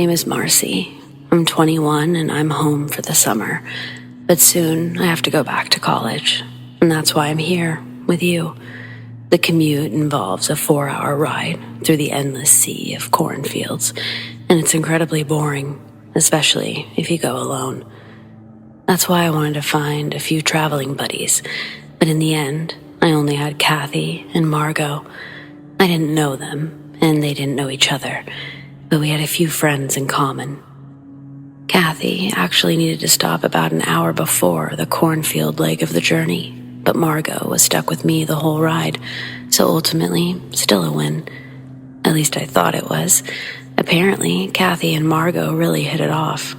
name is Marcy. I'm 21 and I'm home for the summer. But soon I have to go back to college. And that's why I'm here, with you. The commute involves a 4-hour ride through the endless sea of cornfields, and it's incredibly boring, especially if you go alone. That's why I wanted to find a few traveling buddies, but in the end, I only had Kathy and Margot. I didn't know them, and they didn't know each other, but we had a few friends in common. Kathy actually needed to stop about an hour before the cornfield leg of the journey, but Margot was stuck with me the whole ride, so ultimately, still a win. At least I thought it was. Apparently, Kathy and Margot really hit it off.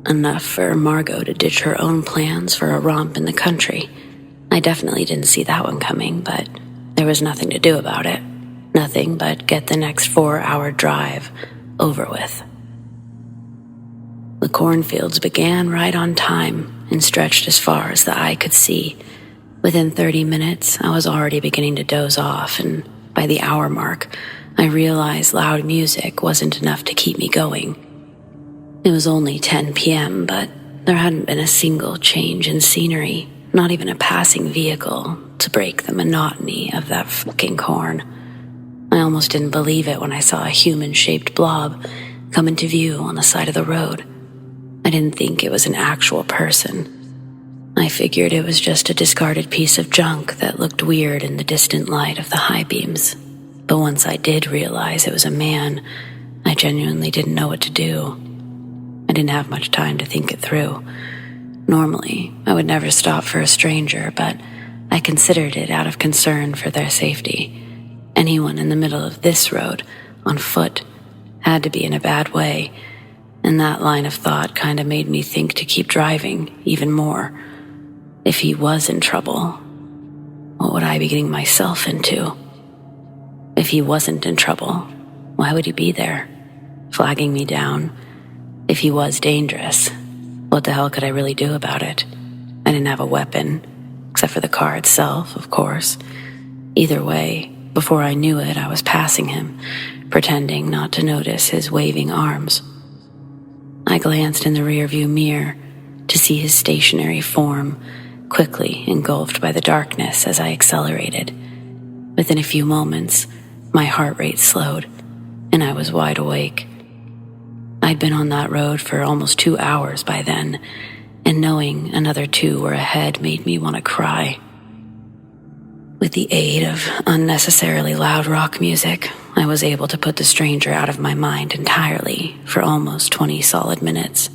Enough for Margot to ditch her own plans for a romp in the country. I definitely didn't see that one coming, but there was nothing to do about it. Nothing but get the next 4-hour drive over with. The cornfields began right on time and stretched as far as the eye could see. Within 30 minutes, I was already beginning to doze off, and by the hour mark, I realized loud music wasn't enough to keep me going. It was only 10 p.m., but there hadn't been a single change in scenery, not even a passing vehicle to break the monotony of that fucking corn. I almost didn't believe it when I saw a human-shaped blob come into view on the side of the road. I didn't think it was an actual person. I figured it was just a discarded piece of junk that looked weird in the distant light of the high beams. But once I did realize it was a man, I genuinely didn't know what to do. I didn't have much time to think it through. Normally, I would never stop for a stranger, but I considered it out of concern for their safety. Anyone in the middle of this road, on foot, had to be in a bad way, and that line of thought kind of made me think to keep driving even more. If he was in trouble, what would I be getting myself into? If he wasn't in trouble, why would he be there, flagging me down? If he was dangerous, what the hell could I really do about it? I didn't have a weapon, except for the car itself, of course. Either way, before I knew it, I was passing him, pretending not to notice his waving arms. I glanced in the rearview mirror to see his stationary form quickly engulfed by the darkness as I accelerated. Within a few moments, my heart rate slowed, and I was wide awake. I'd been on that road for almost 2 hours by then, and knowing another 2 were ahead made me want to cry. With the aid of unnecessarily loud rock music, I was able to put the stranger out of my mind entirely for almost 20 solid minutes.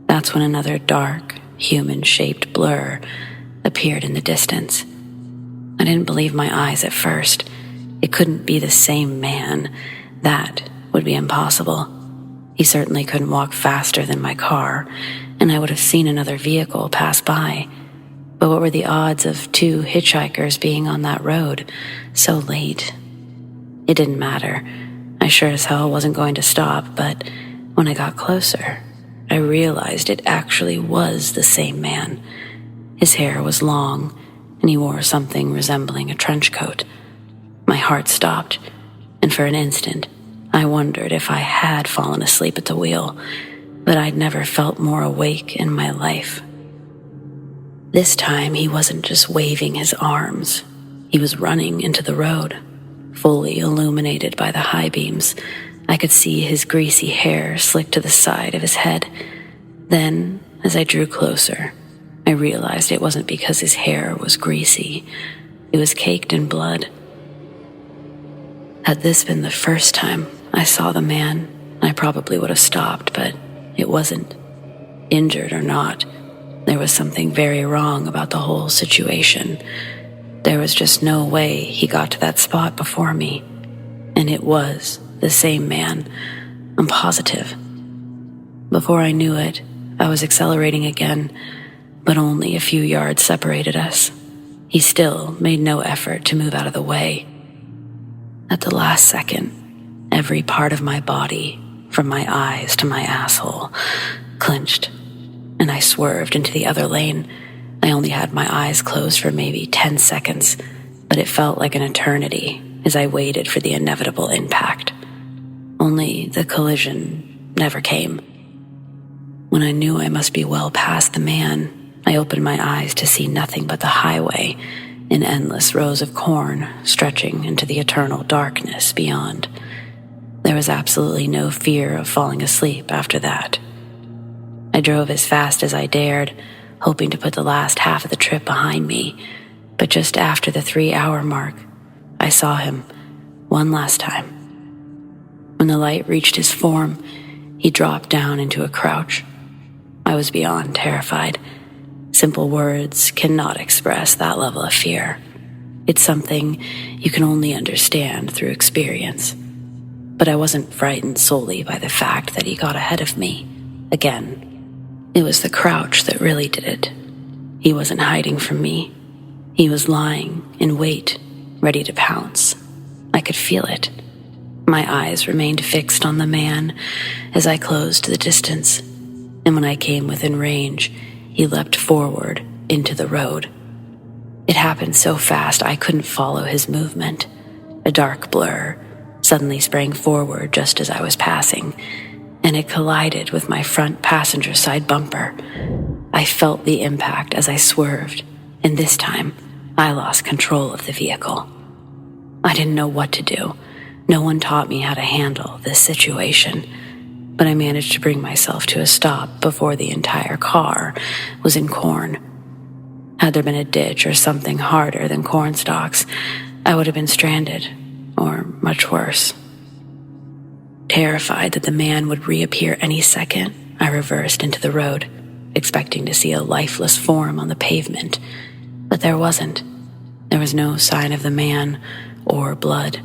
That's when another dark, human-shaped blur appeared in the distance. I didn't believe my eyes at first. It couldn't be the same man. That would be impossible. He certainly couldn't walk faster than my car, and I would have seen another vehicle pass by. But what were the odds of 2 hitchhikers being on that road so late? It didn't matter. I sure as hell wasn't going to stop, but when I got closer, I realized it actually was the same man. His hair was long, and he wore something resembling a trench coat. My heart stopped, and for an instant, I wondered if I had fallen asleep at the wheel, but I'd never felt more awake in my life. This time, he wasn't just waving his arms. He was running into the road, fully illuminated by the high beams. I could see his greasy hair slick to the side of his head. Then, as I drew closer, I realized it wasn't because his hair was greasy. It was caked in blood. Had this been the first time I saw the man, I probably would have stopped, but it wasn't. Injured or not, there was something very wrong about the whole situation. There was just no way he got to that spot before me. And it was the same man. I'm positive. Before I knew it, I was accelerating again, but only a few yards separated us. He still made no effort to move out of the way. At the last second, every part of my body, from my eyes to my asshole, clenched, and I swerved into the other lane. I only had my eyes closed for maybe 10 seconds, but it felt like an eternity as I waited for the inevitable impact. Only the collision never came. When I knew I must be well past the man, I opened my eyes to see nothing but the highway in endless rows of corn stretching into the eternal darkness beyond. There was absolutely no fear of falling asleep after that. I drove as fast as I dared, hoping to put the last half of the trip behind me, but just after the 3-hour mark, I saw him one last time. When the light reached his form, he dropped down into a crouch. I was beyond terrified. Simple words cannot express that level of fear. It's something you can only understand through experience. But I wasn't frightened solely by the fact that he got ahead of me. Again, it was the crouch that really did it. He wasn't hiding from me. He was lying in wait, ready to pounce. I could feel it. My eyes remained fixed on the man as I closed the distance, and when I came within range, he leapt forward into the road. It happened so fast I couldn't follow his movement. A dark blur suddenly sprang forward just as I was passing, and it collided with my front passenger side bumper. I felt the impact as I swerved, and this time, I lost control of the vehicle. I didn't know what to do. No one taught me how to handle this situation, but I managed to bring myself to a stop before the entire car was in corn. Had there been a ditch or something harder than corn stalks, I would have been stranded, or much worse. Terrified that the man would reappear any second, I reversed into the road, expecting to see a lifeless form on the pavement, but there wasn't. There was no sign of the man or blood.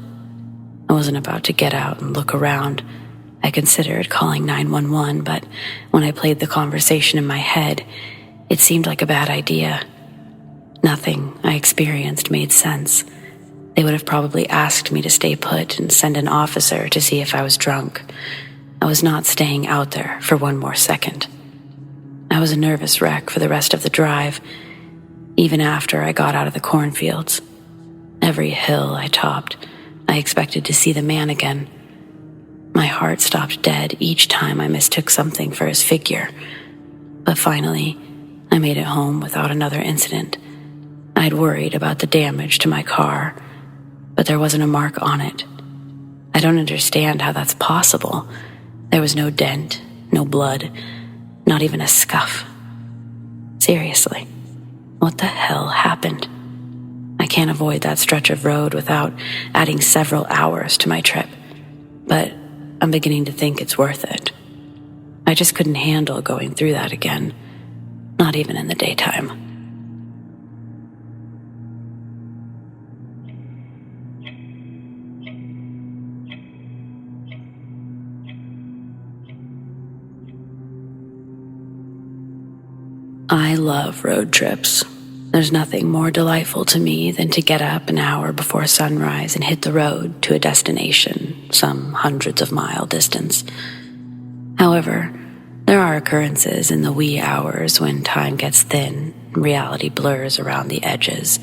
I wasn't about to get out and look around. I considered calling 911, but when I played the conversation in my head, it seemed like a bad idea. Nothing I experienced made sense. They would have probably asked me to stay put and send an officer to see if I was drunk. I was not staying out there for one more second. I was a nervous wreck for the rest of the drive, even after I got out of the cornfields. Every hill I topped, I expected to see the man again. My heart stopped dead each time I mistook something for his figure. But finally, I made it home without another incident. I'd worried about the damage to my car, but there wasn't a mark on it. I don't understand how that's possible. There was no dent, no blood, not even a scuff. Seriously, what the hell happened? I can't avoid that stretch of road without adding several hours to my trip, but I'm beginning to think it's worth it. I just couldn't handle going through that again, not even in the daytime. I love road trips. There's nothing more delightful to me than to get up an hour before sunrise and hit the road to a destination some hundreds of mile distance. However, there are occurrences in the wee hours when time gets thin and reality blurs around the edges.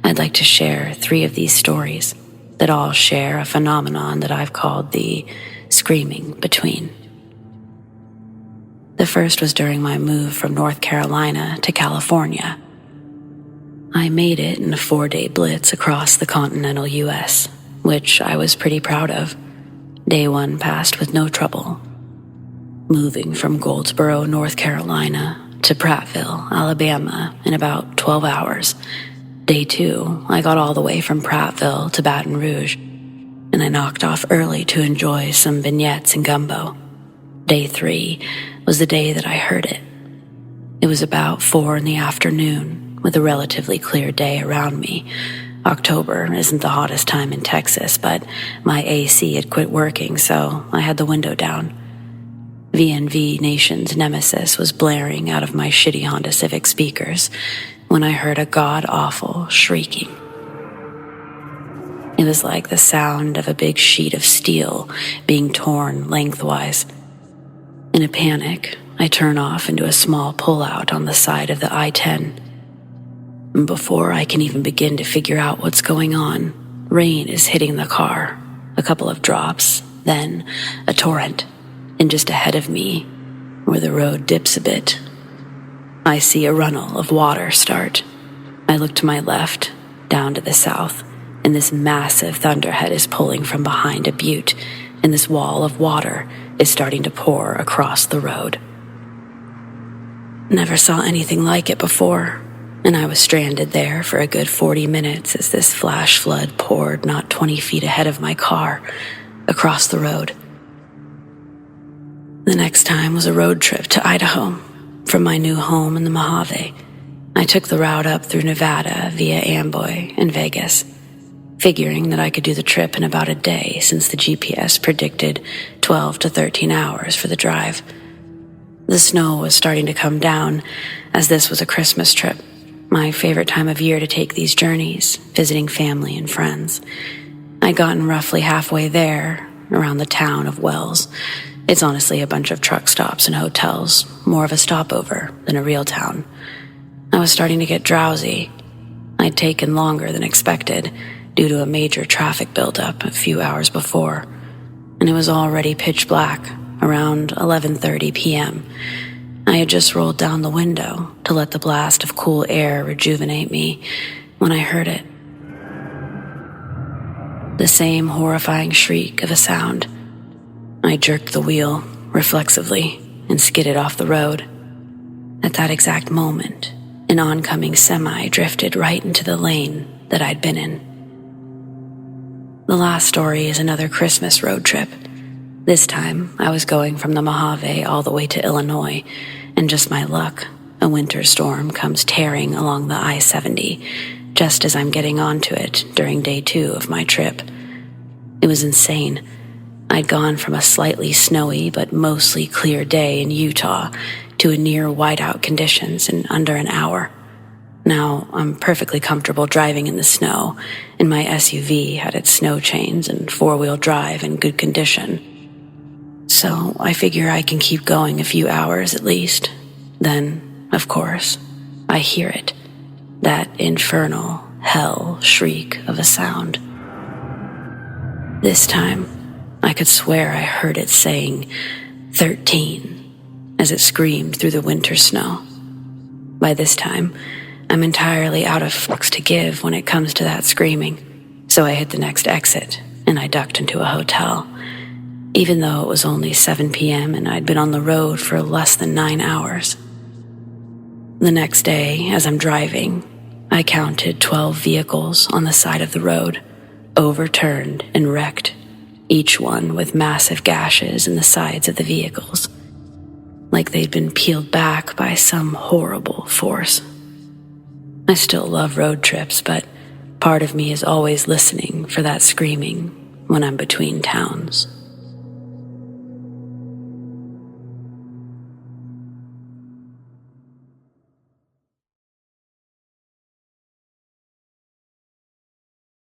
I'd like to share 3 of these stories that all share a phenomenon that I've called the screaming between. The first was during my move from North Carolina to California. I made it in a 4-day blitz across the continental U.S., which I was pretty proud of. Day 1 passed with no trouble. Moving from Goldsboro, North Carolina to Prattville, Alabama in about 12 hours. Day 2, I got all the way from Prattville to Baton Rouge, and I knocked off early to enjoy some beignets and gumbo. Day 3 was the day that I heard it. It was about 4 in the afternoon, with a relatively clear day around me. October isn't the hottest time in Texas, but my AC had quit working, so I had the window down. VNV Nation's Nemesis was blaring out of my shitty Honda Civic speakers when I heard a god-awful shrieking. It was like the sound of a big sheet of steel being torn lengthwise. In a panic, I turn off into a small pullout on the side of the I-10. Before I can even begin to figure out what's going on, rain is hitting the car. A couple of drops, then a torrent. and just ahead of me, where the road dips a bit, I see a runnel of water start. I look to my left, down to the south, and this massive thunderhead is pulling from behind a butte, and this wall of water is starting to pour across the road. Never saw anything like it before, and I was stranded there for a good 40 minutes as this flash flood poured not 20 feet ahead of my car, across the road. The next time was a road trip to Idaho, from my new home in the Mojave. I took the route up through Nevada via Amboy and Vegas, figuring that I could do the trip in about a day since the GPS predicted 12 to 13 hours for the drive. The snow was starting to come down, as this was a Christmas trip, my favorite time of year to take these journeys, visiting family and friends. I'd gotten roughly halfway there, around the town of Wells. It's honestly a bunch of truck stops and hotels, more of a stopover than a real town. I was starting to get drowsy. I'd taken longer than expected due to a major traffic buildup a few hours before, and it was already pitch black, around 11:30 p.m. I had just rolled down the window to let the blast of cool air rejuvenate me when I heard it. The same horrifying shriek of a sound. I jerked the wheel reflexively and skidded off the road. At that exact moment, an oncoming semi drifted right into the lane that I'd been in. The last story is another Christmas road trip. This time, I was going from the Mojave all the way to Illinois, and just my luck, a winter storm comes tearing along the I-70 just as I'm getting onto it during day 2 of my trip. It was insane. I'd gone from a slightly snowy but mostly clear day in Utah to a near whiteout conditions in under an hour. Now, I'm perfectly comfortable driving in the snow, and my SUV had its snow chains and 4-wheel drive in good condition. So I figure I can keep going a few hours at least. Then, of course, I hear it. That infernal hell shriek of a sound. This time, I could swear I heard it saying 13 as it screamed through the winter snow. By this time, I'm entirely out of fucks to give when it comes to that screaming, so I hit the next exit and I ducked into a hotel, even though it was only 7 p.m. and I'd been on the road for less than 9 hours. The next day, as I'm driving, I counted 12 vehicles on the side of the road, overturned and wrecked, each one with massive gashes in the sides of the vehicles, like they'd been peeled back by some horrible force. I still love road trips, but part of me is always listening for that screaming when I'm between towns.